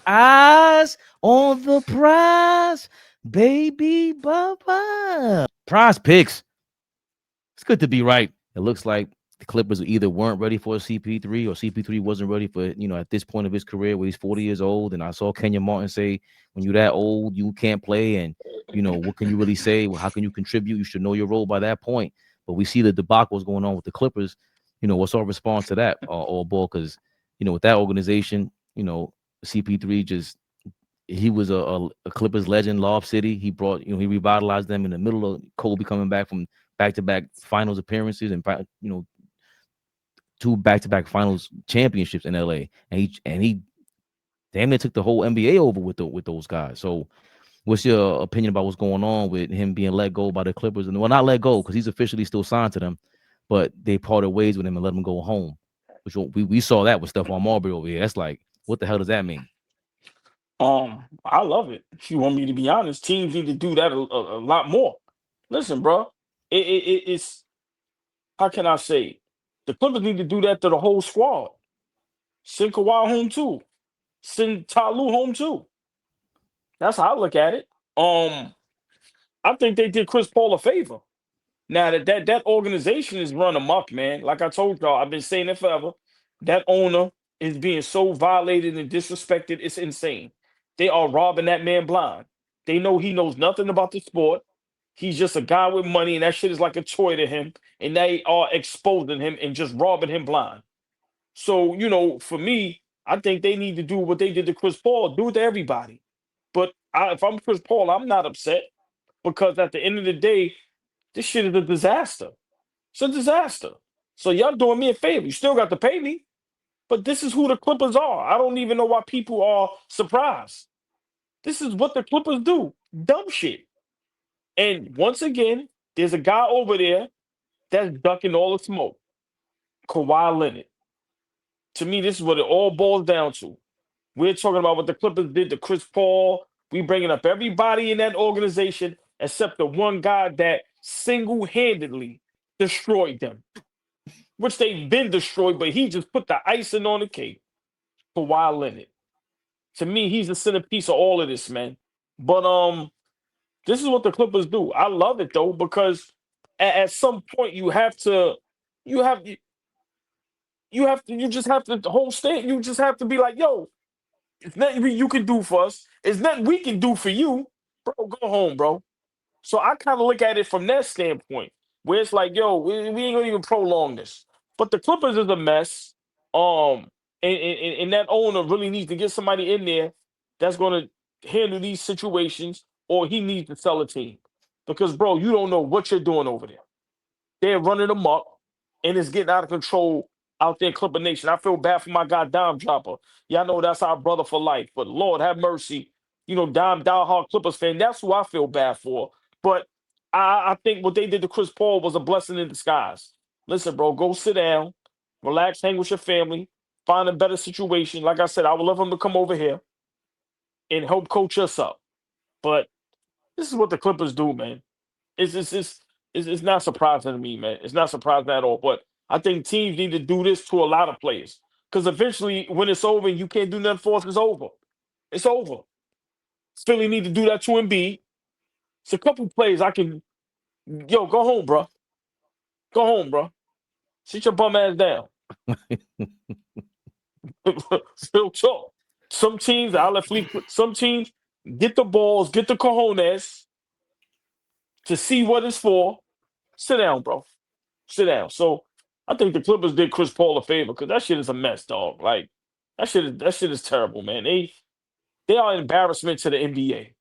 Eyes on the prize, baby Bubba. Prize picks. It's good to be right. It looks like the Clippers either weren't ready for a CP3 or CP3 wasn't ready for, at this point of his career where he's 40 years old. And I saw Kenya Martin say, when you're that old, you can't play. And, what can you really say? Well, how can you contribute? You should know your role by that point. But we see the debacles going on with the Clippers. What's our response to that, all ball? Because, with that organization, CP3 just, he was a Clippers legend, Lob City. He brought, he revitalized them in the middle of Kobe coming back from back-to-back finals appearances and, 2 back-to-back finals championships in LA. And he damn near took the whole NBA over with those guys. So what's your opinion about what's going on with him being let go by the Clippers? And well, not let go because he's officially still signed to them, but they parted ways with him and let him go home. Which we saw that with Stephon Marbury over here. That's like, what the hell does that mean? I love it. If you want me to be honest, teams need to do that a lot more. Listen, bro, it's how can I say? The Clippers need to do that to the whole squad. Send Kawhi home too. Send Ty Lue home too. That's how I look at it. I think they did Chris Paul a favor. Now that organization is run amok, man. Like I told y'all, I've been saying it forever. That owner is being so violated and disrespected. It's insane. They are robbing that man blind. They know he knows nothing about the sport. He's just a guy with money, and that shit is like a toy to him. And they are exposing him and just robbing him blind. So, for me, I think they need to do what they did to Chris Paul, do it to everybody. But if I'm Chris Paul, I'm not upset because at the end of the day, this shit is a disaster. It's a disaster. So y'all doing me a favor. You still got to pay me, but this is who the Clippers are. I don't even know why people are surprised. This is what the Clippers do. Dumb shit. And once again, there's a guy over there that's ducking all the smoke. Kawhi Leonard. To me, this is what it all boils down to. We're talking about what the Clippers did to Chris Paul. We bringing up everybody in that organization except the one guy that single-handedly destroyed them, which they've been destroyed, but he just put the icing on the cake. Kawhi Leonard. To me, he's the centerpiece of all of this, man. But this is what the Clippers do. I love it though because at some point you have to, you have you have to, you just have to the whole state. You just have to be like, yo, it's nothing you can do for us. It's nothing we can do for you, bro. Go home, bro. So I kind of look at it from that standpoint, where it's like, yo, we ain't gonna even prolong this. But the Clippers is a mess. And that owner really needs to get somebody in there that's gonna handle these situations, or he needs to sell a team. Because, bro, you don't know what you're doing over there. They're running amok, and it's getting out of control out there in Clipper Nation. I feel bad for my guy Dime Dropper. Y'all know that's our brother for life. But Lord have mercy, Dime diehard Clippers fan. That's who I feel bad for. But I think what they did to Chris Paul was a blessing in disguise. Listen, bro, go sit down, relax, hang with your family, find a better situation. Like I said, I would love him to come over here and help coach us up. But this is what the Clippers do, man. It's not surprising to me, man. It's not surprising at all. But I think teams need to do this to a lot of players because eventually, when it's over, and you can't do nothing for us. It's over. It's over. Philly need to do that to Embiid. It's a couple plays I can. Yo, go home, bro. Go home, bro. Sit your bum ass down. Still talk. Some teams, I'll let Fleet. Some teams get the balls, get the cojones to see what it's for. Sit down, bro. Sit down. So I think the Clippers did Chris Paul a favor because that shit is a mess, dog. Like that shit is terrible, man. They are an embarrassment to the NBA.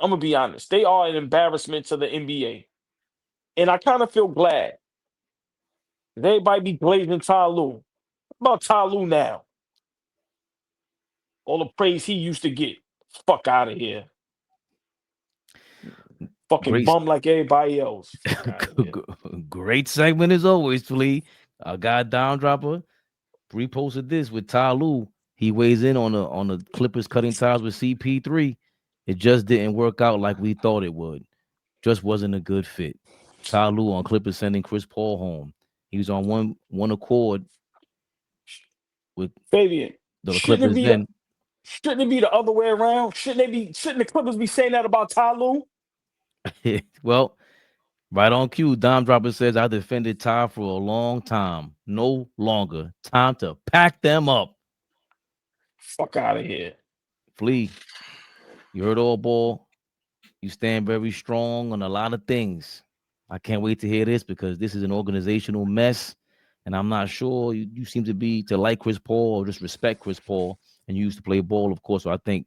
I'm gonna be honest. They are an embarrassment to the NBA. And I kind of feel glad. They might be glazing Ty Lue. What about Ty Lue now? All the praise he used to get. Fuck out of here. Fucking Great, bum like everybody else. Fuck out of here. great segment as always, Flea. Our guy Down Dropper reposted this with Ty Lue. He weighs in on the Clippers cutting ties with CP3. It just didn't work out like we thought it would. Just wasn't a good fit. Ty Lue on Clippers sending Chris Paul home. He was on one accord with Fabian, the shouldn't it Clippers be a then. Shouldn't it be the other way around? Shouldn't the Clippers be saying that about Ty Lue? Well, right on cue, Dom Dropper says, I defended Ty for a long time. No longer. Time to pack them up. Fuck out of here. Flea, you heard all ball. You stand very strong on a lot of things. I can't wait to hear this because this is an organizational mess. And I'm not sure you seem to like Chris Paul or just respect Chris Paul. And you used to play ball, of course. So I think,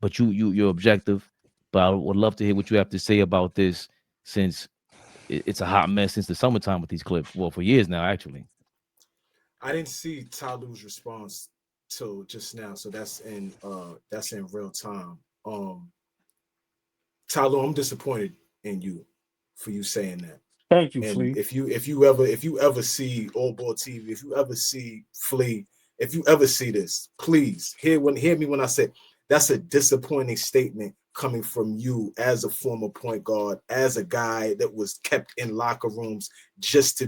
but you're objective. But I would love to hear what you have to say about this since it's a hot mess since the summertime with these clips. Well, for years now, actually. I didn't see Ty Lue's response till just now, so that's in real time. Ty Lue, I'm disappointed in you for you saying that. Thank you, And Flea. if you ever see ALLBALL TV, if you ever see Flea, if you ever see this, please hear me when I say that's a disappointing statement coming from you as a former point guard, as a guy that was kept in locker rooms just to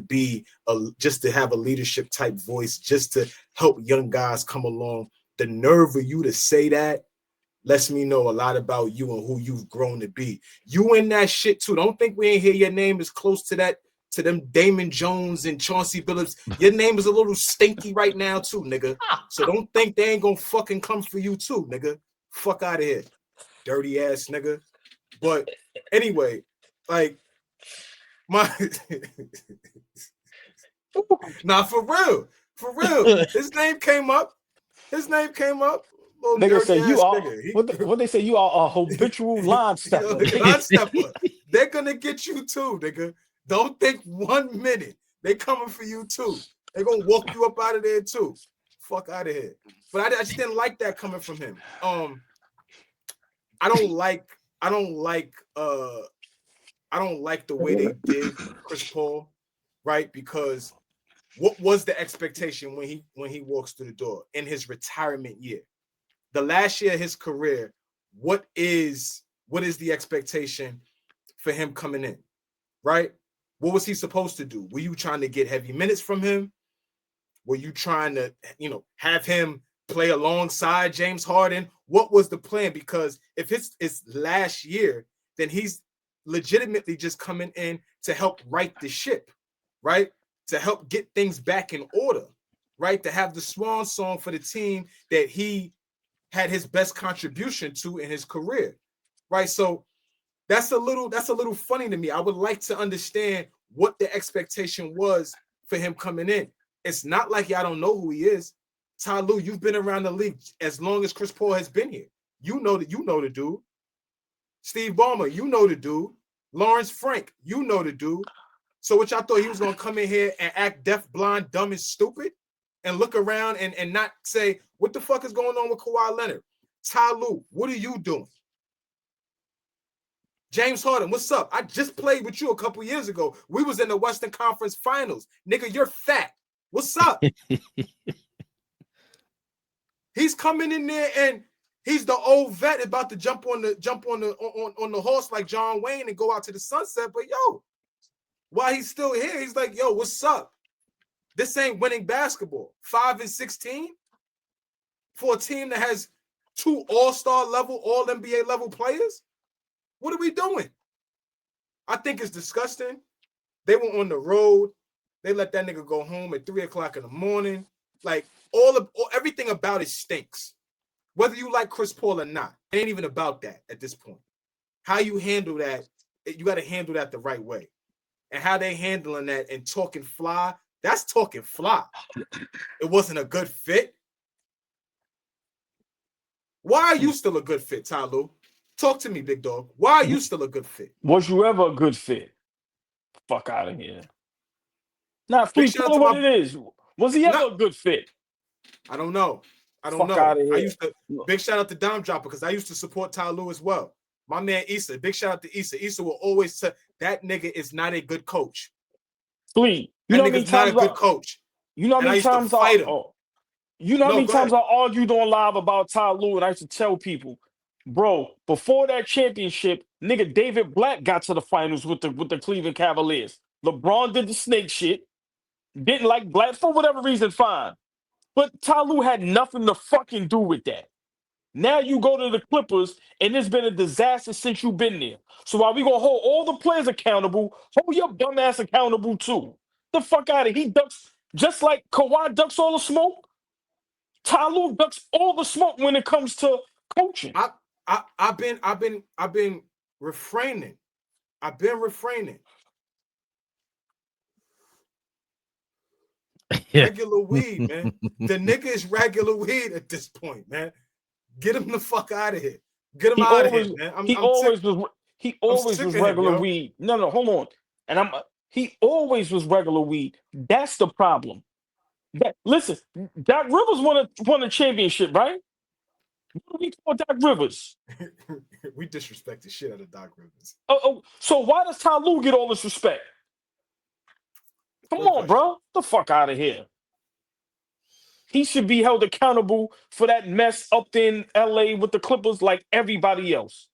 have a leadership type voice, just to help young guys come along. The nerve of you to say that lets me know a lot about you and who you've grown to be. You in that shit too. Don't think we ain't hear your name is close to that, to them Damon Jones and Chauncey Billups. Your name is a little stinky right now too, nigga. So don't think they ain't gonna fucking come for you too, nigga. Fuck out of here, dirty ass nigga. But anyway, like my nah, for real. His name came up. Nigga say you are what they say you are a habitual line stepper. Line stepper. They're gonna get you too, nigga. Don't think 1 minute. They coming for you too. They're gonna walk you up out of there too. Fuck out of here. But I just didn't like that coming from him. I don't like the way they did Chris Paul, right? Because what was the expectation when he walks through the door in his retirement year? The last year of his career, what is the expectation for him coming in, right? What was he supposed to do? Were you trying to get heavy minutes from him? Were you trying to, have him play alongside James Harden? What was the plan? Because if it's last year, then he's legitimately just coming in to help right the ship, right? To help get things back in order, right? To have the swan song for the team that he had his best contribution to in his career, right? So that's a little funny to me. I would like to understand what the expectation was for him coming in. It's not like y'all don't know who he is. Ty Lue, you've been around the league as long as Chris Paul has been here. You know the dude. Steve Ballmer, you know the dude. Lawrence Frank, you know the dude. So what y'all thought he was gonna come in here and act deaf, blind, dumb, and stupid? And look around and not say, what the fuck is going on with Kawhi Leonard? Ty Lue, what are you doing? James Harden, what's up? I just played with you a couple years ago. We was in the Western Conference Finals. Nigga, you're fat. What's up? He's coming in there and he's the old vet about to jump on the horse like John Wayne and go out to the sunset. But yo, while he's still here, he's like, yo, what's up? This ain't winning basketball. 5-16 for a team that has 2 all-star level, all NBA level players. What are we doing? I think it's disgusting. They were on the road. They let that nigga go home at 3:00 in the morning. Like everything about it stinks. Whether you like Chris Paul or not, it ain't even about that at this point. How you handle that, you got to handle that the right way. And how they handling that and talking fly, that's talking fly. It wasn't a good fit. Why are you still a good fit, Ty Lue? Talk to me, big dog. Why are you still a good fit? Was you ever a good fit? Fuck out of here. Nah, Flea, tell me what it is. Was he ever a good fit? I don't know. Fuck out of here. Big shout out to Dom Dropper because I used to support Ty Lue as well. My man Issa, big shout out to Issa. Issa will always say that nigga is not a good coach. Flea, that nigga's not a good coach. You know how many times I argued on live about Ty Lue, and I used to tell people, bro, before that championship, nigga David Black got to the finals with the Cleveland Cavaliers. LeBron did the snake shit. Didn't like Black for whatever reason, fine. But Ty Lue had nothing to fucking do with that. Now you go to the Clippers, and it's been a disaster since you've been there. So while we gonna hold all the players accountable, hold your bum ass accountable too. The fuck out of here. He ducks just like Kawhi ducks all the smoke. Ty Lue ducks all the smoke when it comes to coaching. I've been refraining. I've been refraining. Regular weed, man. The nigga is regular weed at this point, man. Get him the fuck out of here. Get him out of here, man. He always was regular weed. No, hold on. And he always was regular weed. That's the problem. Listen, Doc Rivers won a championship, right? What do we call Doc Rivers? We disrespect the shit out of Doc Rivers. Oh, so why does Ty Lue get all this respect? Come on, bro. The fuck out of here. He should be held accountable for that mess up in LA with the Clippers like everybody else.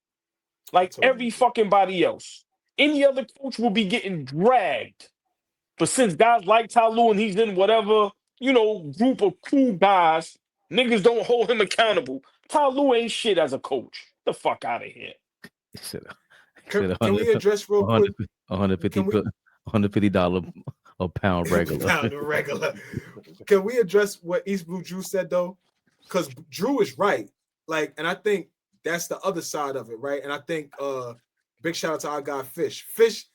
Like every fucking body else. Any other coach will be getting dragged. But since guys like Ty Lue and he's in whatever, group of cool guys, niggas don't hold him accountable. Ty Lue ain't shit as a coach. The fuck out of here. Can we address real quick? $150 a pound regular. Can we address what East Blue Drew said though? Because Drew is right. Like, and I think that's the other side of it, right? And I think big shout out to our guy Fish. Fish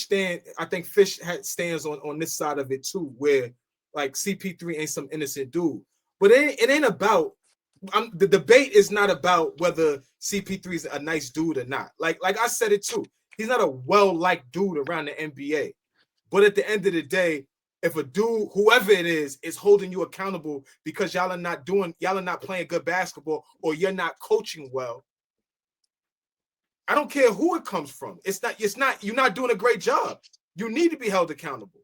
stand. I think Fish stands on this side of it too, where like CP3 ain't some innocent dude. But it ain't about. The debate is not about whether CP3 is a nice dude or not. Like I said it too. He's not a well-liked dude around the NBA. But at the end of the day, if a dude, whoever it is holding you accountable because y'all are not playing good basketball or you're not coaching well, I don't care who it comes from. You're not doing a great job. You need to be held accountable.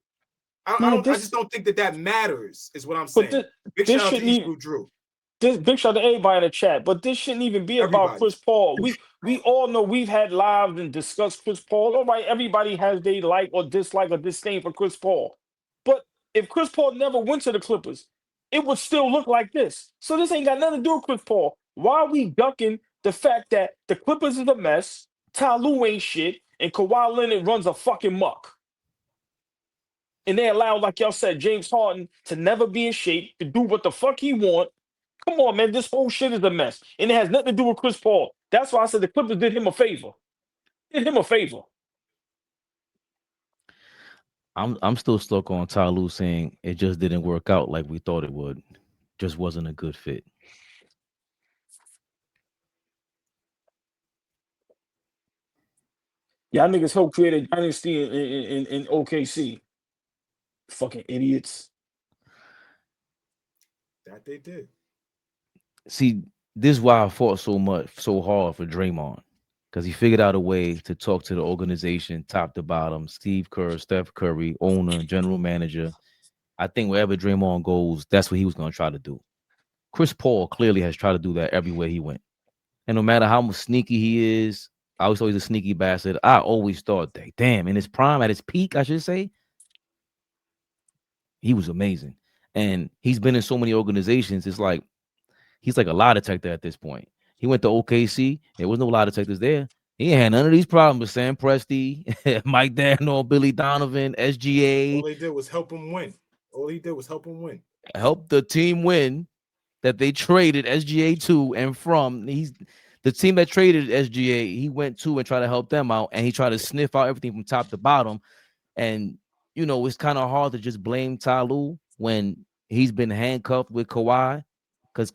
I just don't think that matters, is what I'm saying. Big shout out to East Blue Drew. Big shout out to everybody in the chat, but this shouldn't even be about Chris Paul. We all know we've had lives and discussed Chris Paul. All right, everybody has their like or dislike or disdain for Chris Paul. But if Chris Paul never went to the Clippers, it would still look like this. So this ain't got nothing to do with Chris Paul. Why are we ducking the fact that the Clippers is a mess, Ty Lue ain't shit, and Kawhi Leonard runs a fucking muck? And they allow, like y'all said, James Harden to never be in shape, to do what the fuck he want. Come on, man. This whole shit is a mess. And it has nothing to do with Chris Paul. That's why I said the Clippers did him a favor. I'm still stuck on Ty Lue saying it just didn't work out like we thought it would. Just wasn't a good fit. Y'all niggas helped create a dynasty in OKC. Fucking idiots. That they did. See, this is why I fought so hard for Draymond, because he figured out a way to talk to the organization, top to bottom, Steve Kerr, Steph Curry, owner, general manager. I think wherever Draymond goes, that's what he was going to try to do. Chris Paul clearly has tried to do that everywhere he went. And no matter how sneaky he is, I always thought he's a sneaky bastard. I always thought that, damn, in his prime, at his peak, I should say, he was amazing. And he's been in so many organizations, it's like, he's like a lie detector at this point. He went to OKC. There was no lie detectors there. He ain't had none of these problems with Sam Presti, Mike Daniel, Billy Donovan, SGA. All they did was help him win. Help the team win that they traded SGA to and from. He's the team that traded SGA. He went to and tried to help them out, and he tried to sniff out everything from top to bottom. And, it's kind of hard to just blame Ty Lue when he's been handcuffed with Kawhi. Because,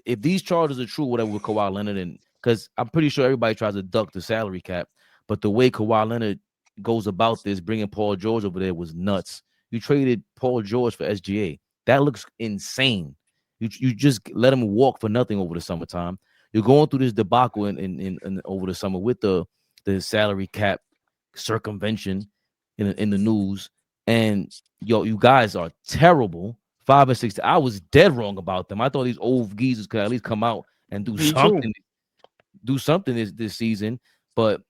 if these charges are true, whatever with Kawhi Leonard, and because I'm pretty sure everybody tries to duck the salary cap, but the way Kawhi Leonard goes about this, bringing Paul George over there, was nuts. You traded Paul George for SGA. That looks insane. You just let him walk for nothing over the summertime. You're going through this debacle in over the summer with the salary cap circumvention in the news, and you guys are terrible. 5 and 6. I was dead wrong about them. I thought these old geezers could at least come out and do something. Do something this season. But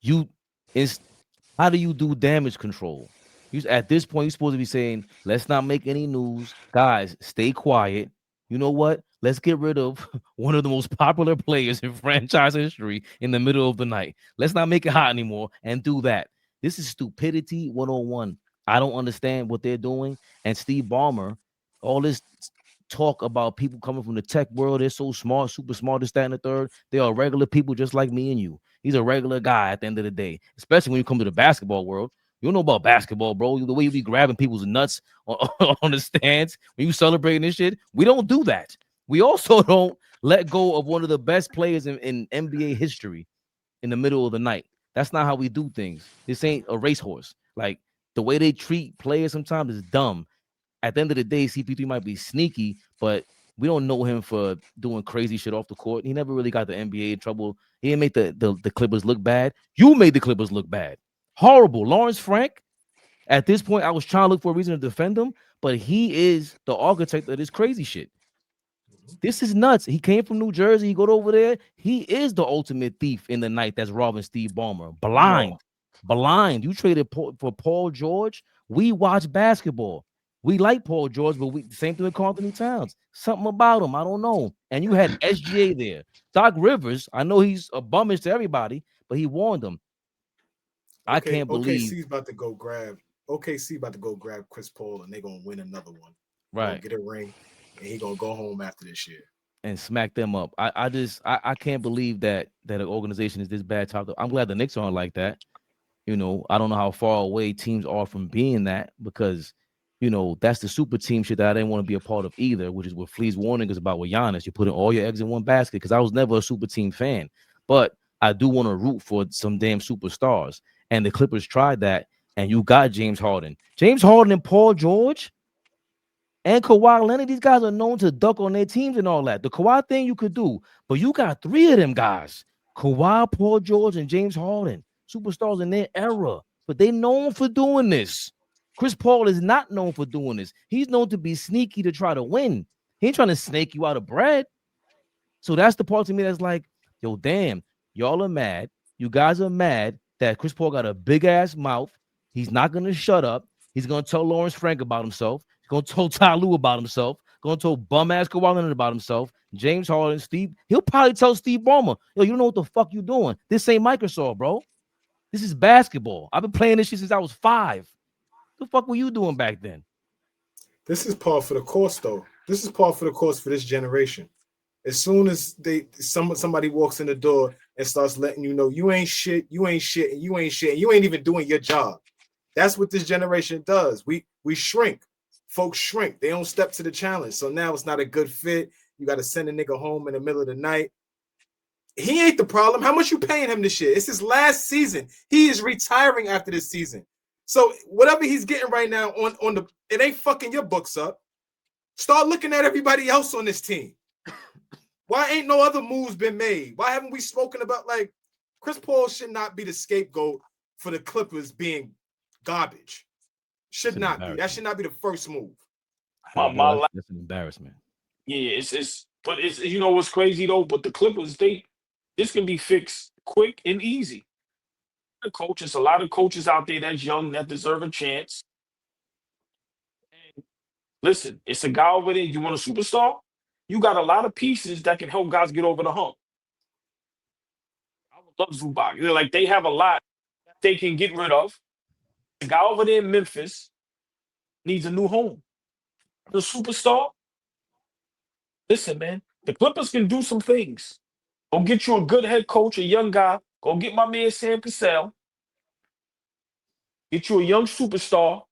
how do you do damage control? At this point, you're supposed to be saying, let's not make any news. Guys, stay quiet. You know what? Let's get rid of one of the most popular players in franchise history in the middle of the night. Let's not make it hot anymore and do that. This is stupidity 101. I don't understand what they're doing. And Steve Ballmer, all this talk about people coming from the tech world, they're so smart, super smart, this, that, and the third. They are regular people just like me and you. He's a regular guy at the end of the day, especially when you come to the basketball world. You don't know about basketball, bro. The way you be grabbing people's nuts on the stands when you celebrating this shit, we don't do that. We also don't let go of one of the best players in NBA history in the middle of the night. That's not how we do things. This ain't a racehorse. Like the way they treat players sometimes is dumb. At the end of the day, CP3 might be sneaky, but we don't know him for doing crazy shit off the court. He never really got the NBA in trouble. He didn't make the Clippers look bad. You made the Clippers look bad. Horrible. Lawrence Frank, at this point, I was trying to look for a reason to defend him, but he is the architect of this crazy shit. This is nuts. He came from New Jersey. He go over there. He is the ultimate thief in the night that's robbing Steve Ballmer. Blind. You traded for Paul George. We watch basketball. We like Paul George, but same thing with Carlton Towns. Something about him, I don't know. And you had SGA there. Doc Rivers, I know he's a bummish to everybody, but he warned them. I can't believe OKC's about to go grab Chris Paul, and they're gonna win another one. Right. Get a ring, and he's gonna go home after this year and smack them up. I can't believe that an organization is this bad. I'm glad the Knicks aren't like that. You know, I don't know how far away teams are from being that, because you know, that's the super team shit that I didn't want to be a part of either, which is what Flea's warning is about with Giannis. You're putting all your eggs in one basket, because I was never a super team fan. But I do want to root for some damn superstars. And the Clippers tried that, and you got James Harden. James Harden and Paul George and Kawhi Leonard, these guys are known to duck on their teams and all that. The Kawhi thing you could do, but you got three of them guys. Kawhi, Paul George, and James Harden. Superstars in their era. But they known for doing this. Chris Paul is not known for doing this. He's known to be sneaky to try to win. He ain't trying to snake you out of bread. So that's the part to me that's like, yo, damn, y'all are mad. You guys are mad that Chris Paul got a big-ass mouth. He's not going to shut up. He's going to tell Lawrence Frank about himself. He's going to tell Ty Lue about himself. Going to tell bum-ass Kawhi Leonard about himself. James Harden, Steve. He'll probably tell Steve Ballmer, yo, you don't know what the fuck you doing. This ain't Microsoft, bro. This is basketball. I've been playing this shit since I was 5. The fuck were you doing back then? This is par for the course, though. This is par for the course for this generation. As soon as somebody walks in the door and starts letting you know you ain't shit, and you ain't even doing your job. That's what this generation does. We shrink. Folks shrink. They don't step to the challenge. So now it's not a good fit. You got to send a nigga home in the middle of the night. He ain't the problem. How much you paying him this year? It's his last season. He is retiring after this season. So whatever he's getting right now on the, it ain't fucking your books up. Start looking at everybody else on this team. Why ain't no other moves been made? Why haven't we spoken about, like, Chris Paul should not be the scapegoat for the Clippers being garbage. Should not be. That should not be the first move. That's an embarrassment. Yeah, but you know what's crazy though? But the Clippers, this can be fixed quick and easy. A lot of coaches out there that's young that deserve a chance. And listen, it's a guy over there. You want a superstar? You got a lot of pieces that can help guys get over the hump. I would love Zubac. Like, they have a lot that they can get rid of. The guy over there in Memphis needs a new home. The superstar. Listen, man, the Clippers can do some things. Go get you a good head coach, a young guy. Go get my man Sam Cassell. Get you a young superstar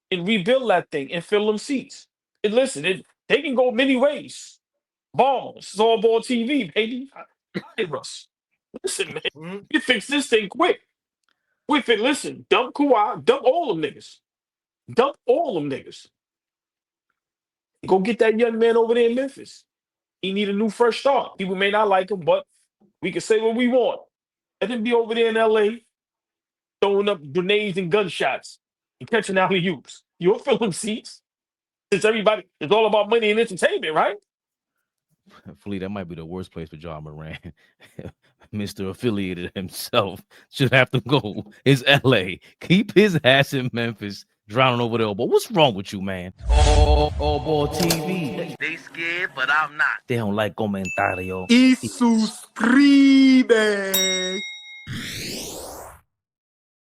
and rebuild that thing and fill them seats. And listen, they can go many ways. Ballmer, it's ALLBALL TV, baby. Hey, Russ. Listen, man, you fix this thing quick. Listen, dump Kawhi, dump all them niggas. Dump all them niggas. Go get that young man over there in Memphis. He need a new fresh start. People may not like him, but we can say what we want. Let him be over there in LA throwing up grenades and gunshots and catching alley-oops. You'll fill them seats. Since it's all about money and entertainment, right? Flea, that might be the worst place for John Moran. Mr. Affiliated himself should have to go. It's LA. Keep his ass in Memphis. drowning over there. But what's wrong with you, man? ALLBALL TV. They scared, but I'm not. They don't like comentario. Y suscribe.